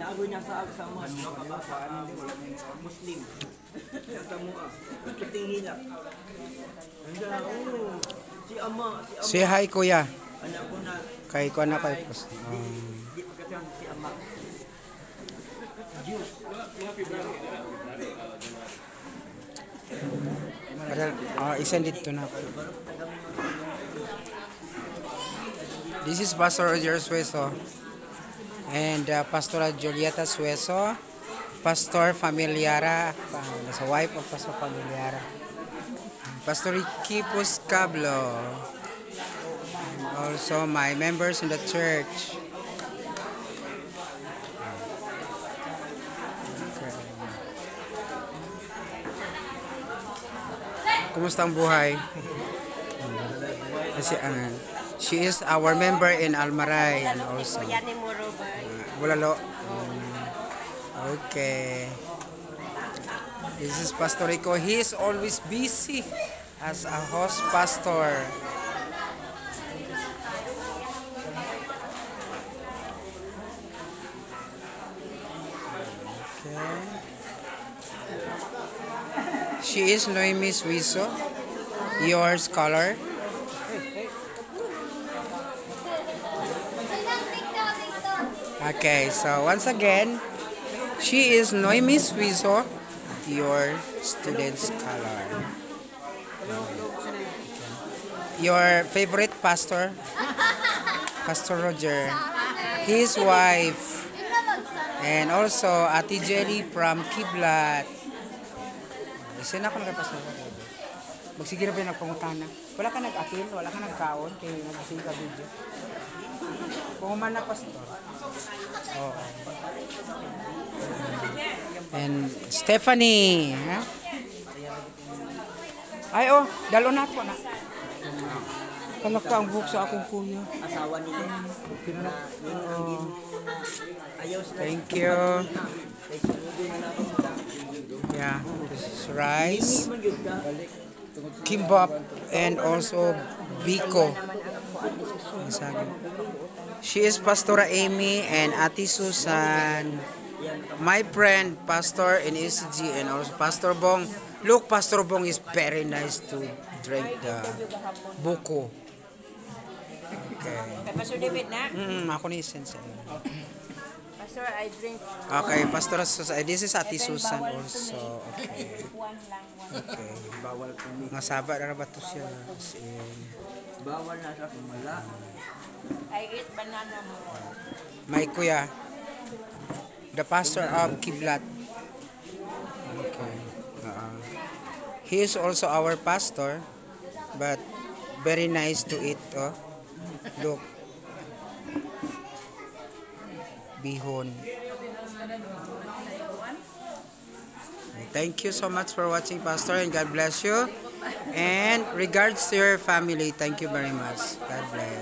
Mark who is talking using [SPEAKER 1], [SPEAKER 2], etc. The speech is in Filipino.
[SPEAKER 1] Naagoy niya sa agsaman, no? Kabasaan, Muslim. Sa mua. Kiting hilak. Si ama.
[SPEAKER 2] Say hi, kuya.
[SPEAKER 1] Anak ko na.
[SPEAKER 2] Kay ko na kay post.
[SPEAKER 1] Di kasi si ama. Juice.
[SPEAKER 2] Isend dito na. This is Pastor Roger Sueso and Pastora Julieta Sueso, Pastor Familiara, the wife of Pastor Familiara, Pastor Ricky Puscablo, also my members in the church. Kumusta ang buhay? Kasi she is our member in Almaray and also Bulalo. Okay. This is Pastor Rico. He is always busy as a host pastor. Okay. She is Noemi Suizo, your scholar. Okay, so once again, she is Noemi Suizo, your student scholar. Your favorite pastor, Pastor Roger, his wife, and also Ate Jelly from Kiblat. Isa na ako nagpasal ko. Magsige na ba yung nagpangutana? Wala ka nag-atil, wala ka nagkaon, kaya nag-asing ka video. Puman na pastor. Oh. And Stephanie. Ha? Ay, dalo na po na. Kalak ka ang buhok sa akong kuya.
[SPEAKER 1] Asawa nila.
[SPEAKER 2] Thank you. Yeah, this is rice, kimbap, and also biko. She is Pastora Amy and Ate Susan, my friend, pastor in ECG, and also Pastor Bong. Look, Pastor Bong is very nice to drink the buko. Okay.
[SPEAKER 3] Pastor David na?
[SPEAKER 2] Ako ni Sensei.
[SPEAKER 3] Pastor, I drink.
[SPEAKER 2] Okay, Pastor Susan. This is Ate Susan also. Okay. Okay.
[SPEAKER 1] Bawal kami.
[SPEAKER 2] Masaba na ba ito siya?
[SPEAKER 1] Bawal na sa kumala.
[SPEAKER 3] I eat banana mo.
[SPEAKER 2] My kuya, the pastor of Kiblat. Okay. He is also our pastor, but very nice to eat. Oh. Look. Bihon. Thank you so much for watching, Pastor, and God bless you. And regards to your family, thank you very much. God bless.